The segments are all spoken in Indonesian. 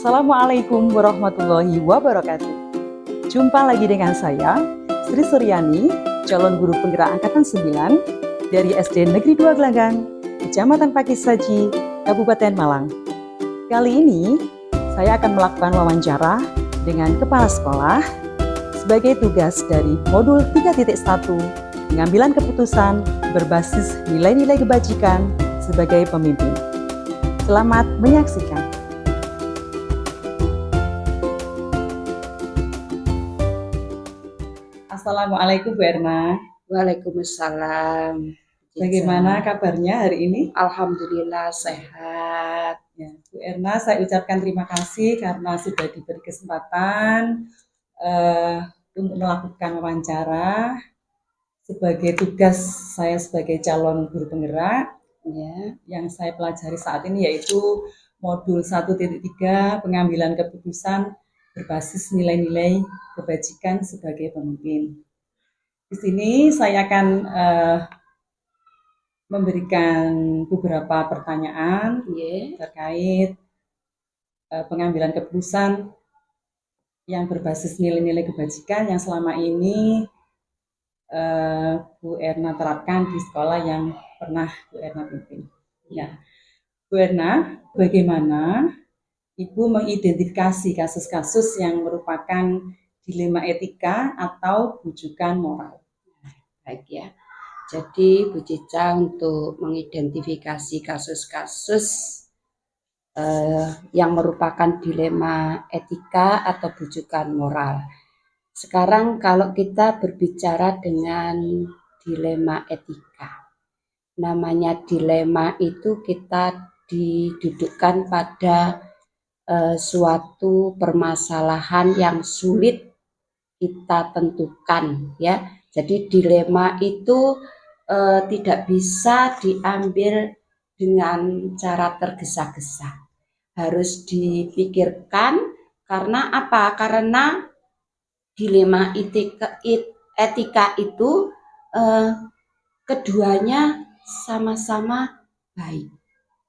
Assalamualaikum warahmatullahi wabarakatuh. Jumpa lagi dengan saya, Sri Suryani, calon guru penggerak angkatan 9 dari SD Negeri 2 Gelanggang, Kecamatan Pakisaji, Kabupaten Malang. Kali ini, saya akan melakukan wawancara dengan kepala sekolah sebagai tugas dari modul 3.1, pengambilan keputusan berbasis nilai-nilai kebajikan sebagai pemimpin. Selamat menyaksikan. Assalamualaikum Bu Erna. Waalaikumsalam. Bagaimana kabarnya hari ini? Alhamdulillah sehat. Ya, Bu Erna, saya ucapkan terima kasih karena sudah diberi kesempatan untuk melakukan wawancara sebagai tugas saya sebagai calon guru penggerak. Ya. Yang saya pelajari saat ini yaitu modul 1.3 pengambilan keputusan berbasis nilai-nilai kebajikan sebagai pemimpin. Di sini saya akan memberikan beberapa pertanyaan terkait pengambilan keputusan yang berbasis nilai-nilai kebajikan yang selama ini Bu Erna terapkan di sekolah yang pernah Bu Erna pimpin. Ya, Bu Erna, bagaimana Ibu mengidentifikasi kasus-kasus yang merupakan dilema etika atau bujukan moral? Baik ya. Jadi Bu Cica untuk mengidentifikasi kasus-kasus yang merupakan dilema etika atau bujukan moral. Sekarang kalau kita berbicara dengan dilema etika, namanya dilema itu kita didudukkan pada suatu permasalahan yang sulit kita tentukan ya. Jadi dilema itu tidak bisa diambil dengan cara tergesa-gesa. Harus dipikirkan karena apa? Karena dilema etika itu keduanya sama-sama baik,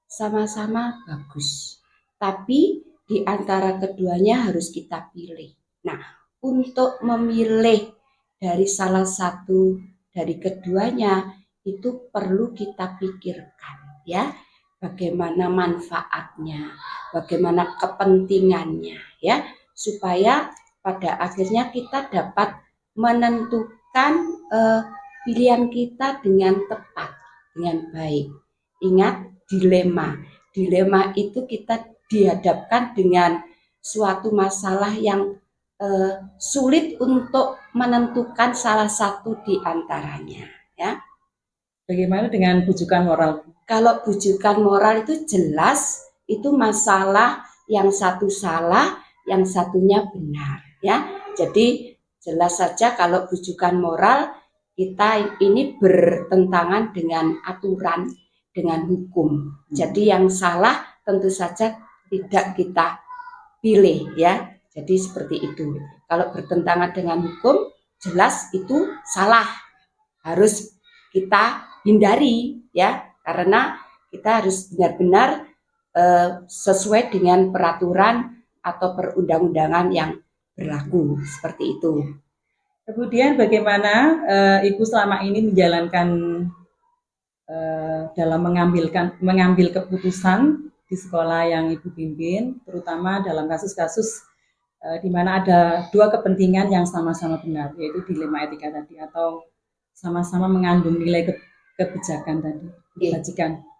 sama-sama bagus. Tapi di antara keduanya harus kita pilih. Nah, untuk memilih dari salah satu dari keduanya itu perlu kita pikirkan ya. Bagaimana manfaatnya, bagaimana kepentingannya ya, supaya pada akhirnya kita dapat menentukan pilihan kita dengan tepat, dengan baik. Ingat dilema. Dilema itu kita dihadapkan dengan suatu masalah yang sulit untuk menentukan salah satu di antaranya. Ya. Bagaimana dengan bujukan moral? Kalau bujukan moral itu jelas itu masalah yang satu salah, yang satunya benar. Ya, jadi jelas saja kalau bujukan moral kita ini bertentangan dengan aturan, dengan hukum. Jadi yang salah tentu saja tidak kita pilih ya. Jadi seperti itu. Kalau bertentangan dengan hukum, jelas itu salah. Harus kita hindari ya, karena kita harus benar-benar sesuai dengan peraturan atau perundang-undangan yang berlaku seperti itu. Kemudian bagaimana Ibu selama ini menjalankan dalam mengambil keputusan di sekolah yang Ibu pimpin, terutama dalam kasus-kasus di mana ada dua kepentingan yang sama-sama benar, yaitu dilema etika tadi atau sama-sama mengandung nilai kebijakan tadi,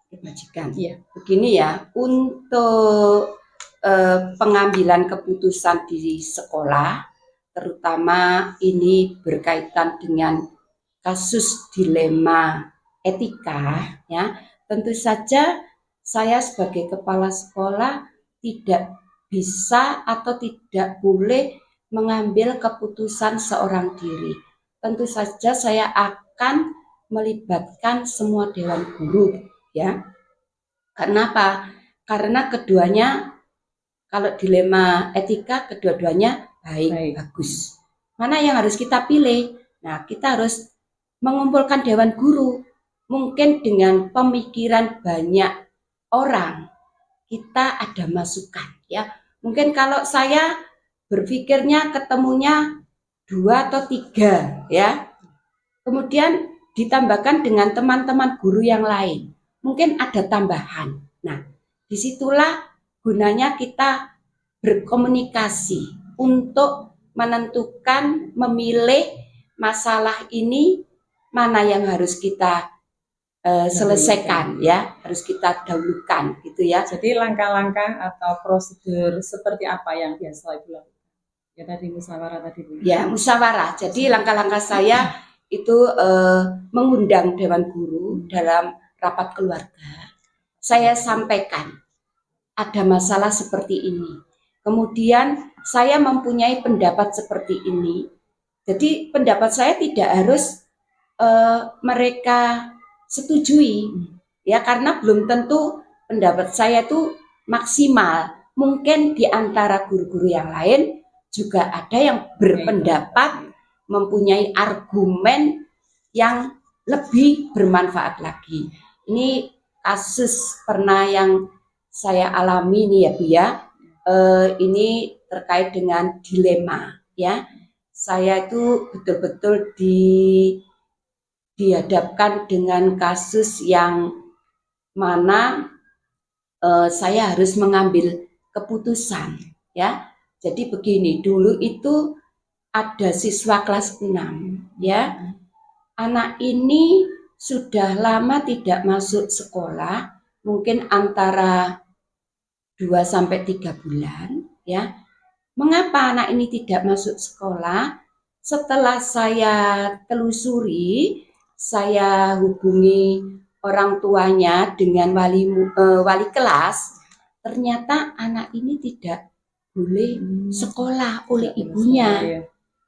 kebajikan. Iya. Begini ya, untuk pengambilan keputusan di sekolah, terutama ini berkaitan dengan kasus dilema etika, ya, tentu saja saya sebagai kepala sekolah tidak bisa atau tidak boleh mengambil keputusan seorang diri. Tentu saja saya akan melibatkan semua dewan guru, ya. Kenapa? Karena keduanya, kalau dilema etika, kedua-duanya baik, bagus. Mana yang harus kita pilih? Nah, kita harus mengumpulkan dewan guru. Mungkin dengan pemikiran banyak orang, kita ada masukan, ya. Mungkin kalau saya berpikirnya ketemunya 2 atau 3 ya. Kemudian ditambahkan dengan teman-teman guru yang lain. Mungkin ada tambahan. Nah, disitulah gunanya kita berkomunikasi untuk menentukan, memilih masalah ini mana yang harus kita selesaikan ya, harus kita dahulukan gitu ya. Jadi langkah-langkah atau prosedur seperti apa yang biasa Ibu lakukan? Ya tadi musyawarah tadi Bu. Ya, musyawarah. Jadi langkah-langkah saya itu mengundang Dewan Guru dalam rapat keluarga. Saya sampaikan ada masalah seperti ini. Kemudian saya mempunyai pendapat seperti ini. Jadi pendapat saya tidak harus mereka setujui ya, karena belum tentu pendapat saya itu maksimal. Mungkin di antara guru-guru yang lain juga ada yang berpendapat mempunyai argumen yang lebih bermanfaat lagi. Ini kasus pernah yang saya alami nih ya Bu ya. Ini terkait dengan dilema ya. Saya itu betul-betul dihadapkan dengan kasus yang mana saya harus mengambil keputusan ya. Jadi begini, dulu itu ada siswa kelas 6 ya. Anak ini sudah lama tidak masuk sekolah, mungkin antara 2 sampai 3 bulan ya. Mengapa anak ini tidak masuk sekolah? Setelah saya telusuri, saya hubungi orang tuanya dengan wali kelas, ternyata anak ini tidak boleh sekolah oleh ibunya.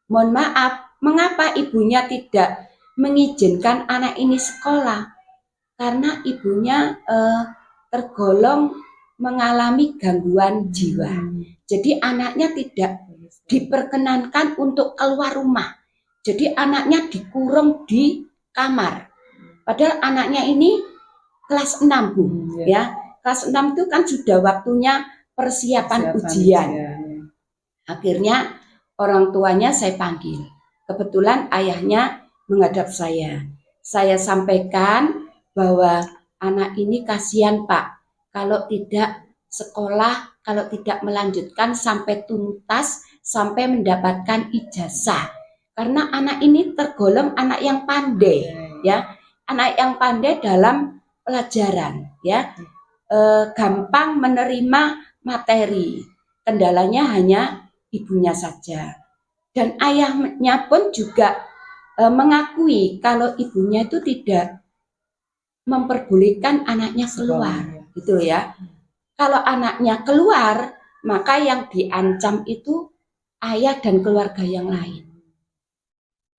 Mohon maaf, mengapa ibunya tidak mengizinkan anak ini sekolah? Karena ibunya tergolong mengalami gangguan jiwa. Jadi anaknya tidak diperkenankan untuk keluar rumah. Jadi anaknya dikurung di kamar. Padahal anaknya ini kelas 6 Bu ya. Kelas 6 itu kan sudah waktunya persiapan ujian. Akhirnya orang tuanya saya panggil. Kebetulan ayahnya menghadap saya. Saya sampaikan bahwa anak ini kasihan Pak. Kalau tidak sekolah, kalau tidak melanjutkan sampai tuntas, sampai mendapatkan ijazah. Karena anak ini tergolong anak yang pandai, ya, anak yang pandai dalam pelajaran, ya, gampang menerima materi. Kendalanya hanya ibunya saja. Dan ayahnya pun juga mengakui kalau ibunya itu tidak memperbolehkan anaknya keluar, gitu ya. Kalau anaknya keluar, maka yang diancam itu ayah dan keluarga yang lain.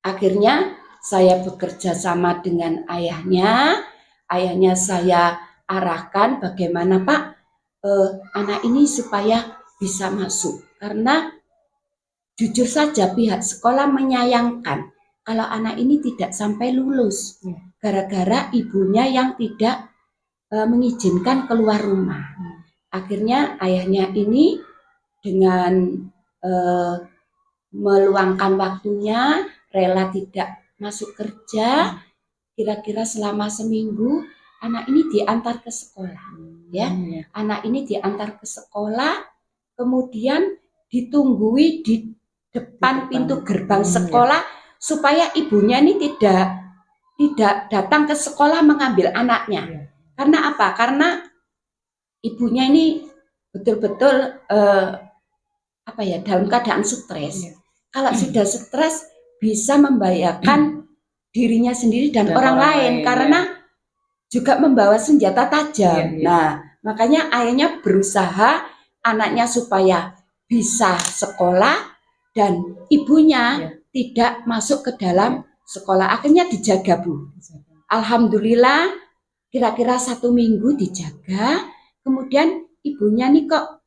Akhirnya saya bekerja sama dengan ayahnya. Ayahnya saya arahkan bagaimana Pak, anak ini supaya bisa masuk. Karena jujur saja pihak sekolah menyayangkan kalau anak ini tidak sampai lulus. Gara-gara ibunya yang tidak mengizinkan keluar rumah. Akhirnya ayahnya ini dengan meluangkan waktunya, rela tidak masuk kerja, kira-kira selama seminggu anak ini diantar ke sekolah, ya. Anak ini diantar ke sekolah, kemudian ditunggui di depan pintu gerbang sekolah supaya ibunya ini tidak datang ke sekolah mengambil anaknya. Karena apa? Karena ibunya ini betul-betul dalam keadaan stres. Kalau sudah stres bisa membahayakan dirinya sendiri dan orang lain karena juga membawa senjata tajam. Nah, makanya ayahnya berusaha anaknya supaya bisa sekolah dan ibunya tidak masuk ke dalam sekolah. Akhirnya dijaga Bu. Alhamdulillah kira-kira 1 minggu dijaga. Kemudian ibunya nih kok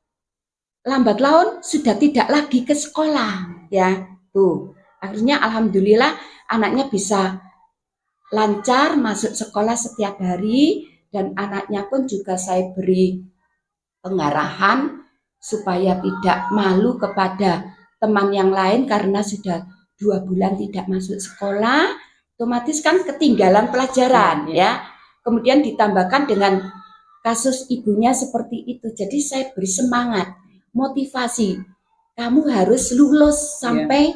lambat laun sudah tidak lagi ke sekolah, ya. Tuh, akhirnya alhamdulillah anaknya bisa lancar masuk sekolah setiap hari dan anaknya pun juga saya beri pengarahan supaya tidak malu kepada teman yang lain karena sudah 2 bulan tidak masuk sekolah, otomatis kan ketinggalan pelajaran ya. Kemudian ditambahkan dengan kasus ibunya seperti itu. Jadi saya beri semangat, motivasi. Kamu harus lulus sampai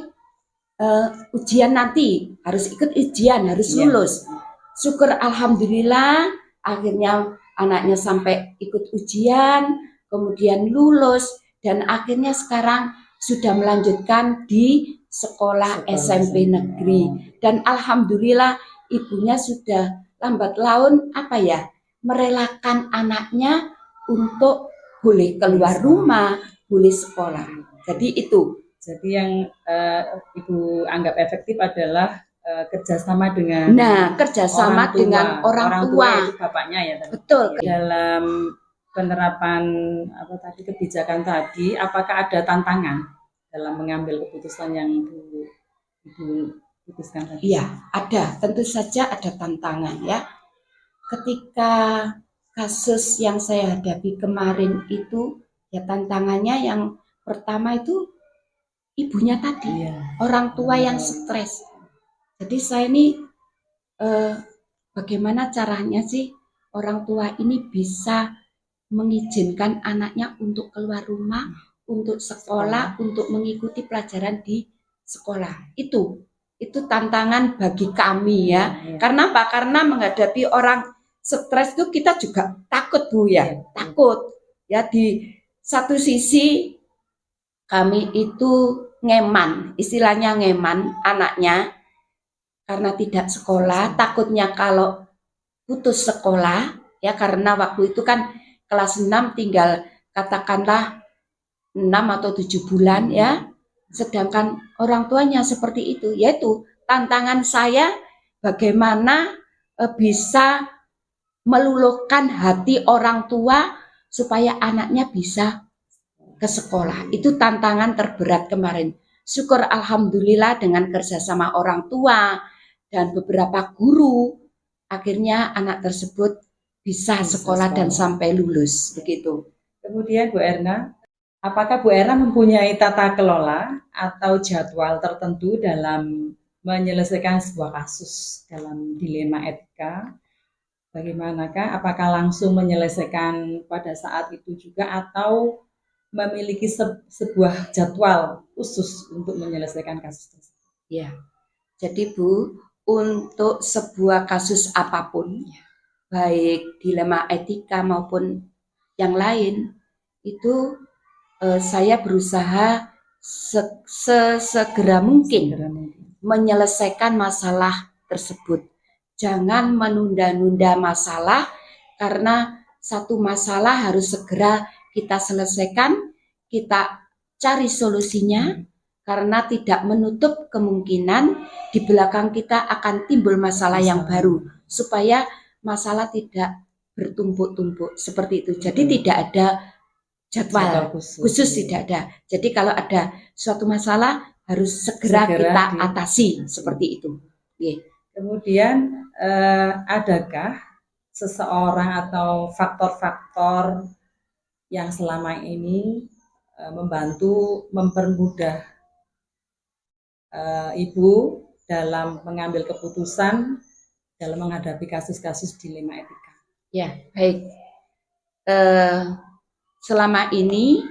ujian nanti, harus ikut ujian, harus lulus. Syukur alhamdulillah akhirnya anaknya sampai ikut ujian, kemudian lulus dan akhirnya sekarang sudah melanjutkan di sekolah SMP negeri. Dan alhamdulillah ibunya sudah lambat laun merelakan anaknya untuk boleh keluar rumah, boleh sekolah. Jadi itu. Jadi yang Ibu anggap efektif adalah kerjasama dengan kerjasama dengan orang tua itu bapaknya ya tadi. Betul. Dalam penerapan kebijakan tadi, apakah ada tantangan dalam mengambil keputusan yang Ibu putuskan tadi? Iya, ada. Tentu saja ada tantangan ya. Ketika kasus yang saya hadapi kemarin itu, ya tantangannya yang pertama itu ibunya tadi, orang tua yang stres. Jadi saya ini bagaimana caranya sih orang tua ini bisa mengizinkan anaknya untuk keluar rumah, untuk sekolah, untuk mengikuti pelajaran di sekolah. Itu tantangan bagi kami ya. Karena apa? Karena menghadapi orang stres itu kita juga takut Bu ya. Takut. Ya di satu sisi kami itu ngeman, istilahnya ngeman anaknya karena tidak sekolah, takutnya kalau putus sekolah ya, karena waktu itu kan kelas 6 tinggal katakanlah 6 atau 7 bulan ya, sedangkan orang tuanya seperti itu. Yaitu tantangan saya bagaimana bisa meluluhkan hati orang tua supaya anaknya bisa ke sekolah. Itu tantangan terberat kemarin. Syukur alhamdulillah dengan kerjasama orang tua dan beberapa guru, akhirnya anak tersebut bisa sekolah dan sampai lulus. Begitu. Kemudian Bu Erna, apakah Bu Erna mempunyai tata kelola atau jadwal tertentu dalam menyelesaikan sebuah kasus dalam dilema etika? Bagaimanakah? Apakah langsung menyelesaikan pada saat itu juga atau memiliki sebuah jadwal khusus untuk menyelesaikan kasus tersebut? Ya, jadi Bu, untuk sebuah kasus apapun, baik dilema etika maupun yang lain, itu saya berusaha sesegera mungkin menyelesaikan masalah tersebut. Jangan menunda-nunda masalah, karena satu masalah harus segera kita selesaikan, kita cari solusinya, karena tidak menutup kemungkinan di belakang kita akan timbul masalah yang baru, supaya masalah tidak bertumpuk-tumpuk seperti itu. Jadi tidak ada jadwal khusus, tidak ada. Jadi kalau ada suatu masalah harus segera kita atasi seperti itu. Kemudian adakah seseorang atau faktor-faktor yang selama ini membantu mempermudah Ibu dalam mengambil keputusan dalam menghadapi kasus-kasus dilema etika? Ya, baik. Selama ini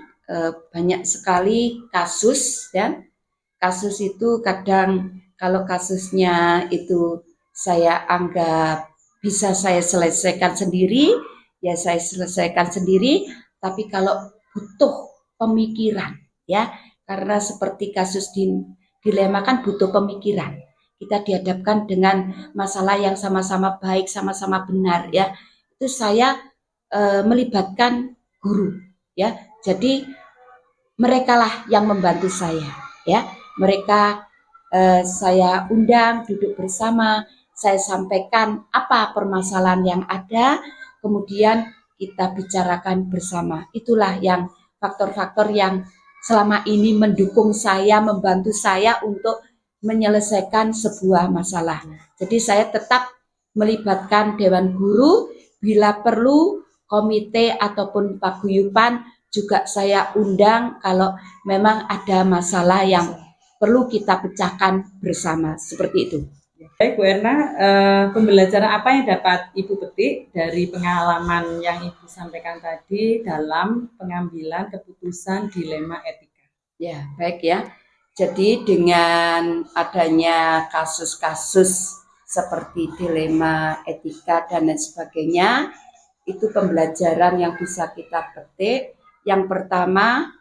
banyak sekali kasus, dan kasus itu kadang kalau kasusnya itu saya anggap bisa saya selesaikan sendiri, ya saya selesaikan sendiri. Tapi kalau butuh pemikiran, ya, karena seperti kasus dilema kan butuh pemikiran. Kita dihadapkan dengan masalah yang sama-sama baik, sama-sama benar, ya. Itu saya melibatkan guru, ya. Jadi merekalah yang membantu saya, ya. Mereka saya undang duduk bersama, saya sampaikan apa permasalahan yang ada, kemudian kita bicarakan bersama. Itulah yang faktor-faktor yang selama ini mendukung saya, membantu saya untuk menyelesaikan sebuah masalah. Jadi saya tetap melibatkan Dewan Guru, bila perlu komite ataupun paguyuban, juga saya undang kalau memang ada masalah yang perlu kita pecahkan bersama, seperti itu. Baik Bu Erna, pembelajaran apa yang dapat Ibu petik dari pengalaman yang Ibu sampaikan tadi dalam pengambilan keputusan dilema etika? Ya, baik ya. Jadi dengan adanya kasus-kasus seperti dilema etika dan lain sebagainya, itu pembelajaran yang bisa kita petik. Yang pertama,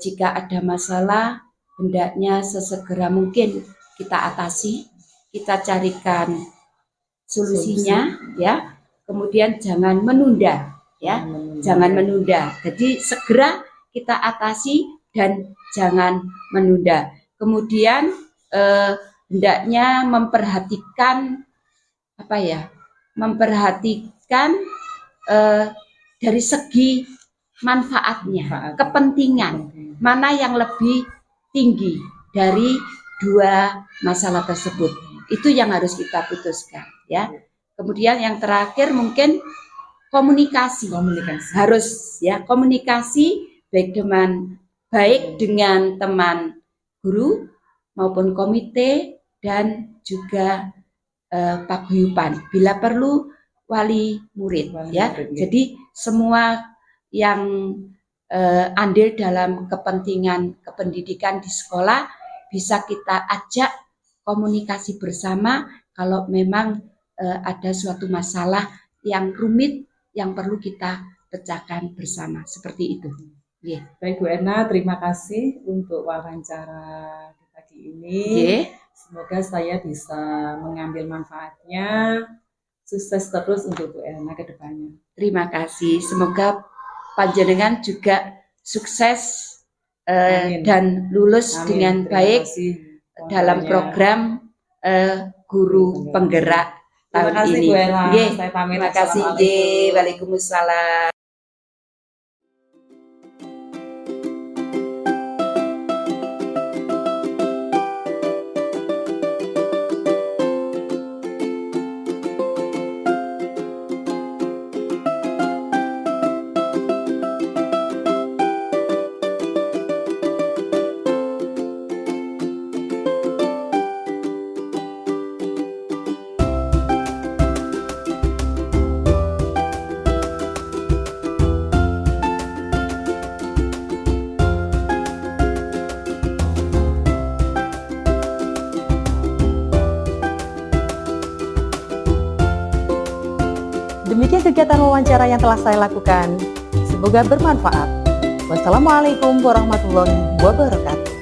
jika ada masalah, hendaknya sesegera mungkin kita atasi, kita carikan solusinya, ya. Kemudian jangan menunda, ya, jangan menunda. Jadi segera kita atasi dan jangan menunda. Kemudian hendaknya memperhatikan memperhatikan dari segi manfaatnya, kepentingan, mana yang lebih tinggi dari dua masalah tersebut. Itu yang harus kita putuskan, ya. Kemudian yang terakhir mungkin komunikasi. Harus ya, komunikasi baik dengan teman guru maupun komite dan juga paguyuban. Bila perlu wali murid, ya. Jadi semua yang andil dalam kepentingan kependidikan di sekolah bisa kita ajak komunikasi bersama kalau memang ada suatu masalah yang rumit yang perlu kita pecahkan bersama, seperti itu. Yeah. Baik Bu Erna, terima kasih untuk wawancara di pagi ini. Yeah. Semoga saya bisa mengambil manfaatnya. Sukses terus untuk Bu Erna ke depannya. Terima kasih. Semoga panjenengan juga sukses dan lulus dengan baik dalam program guru penggerak tahun ini. Terima kasih. Waalaikumsalam. Demikian kegiatan wawancara yang telah saya lakukan. Semoga bermanfaat. Wassalamualaikum warahmatullahi wabarakatuh.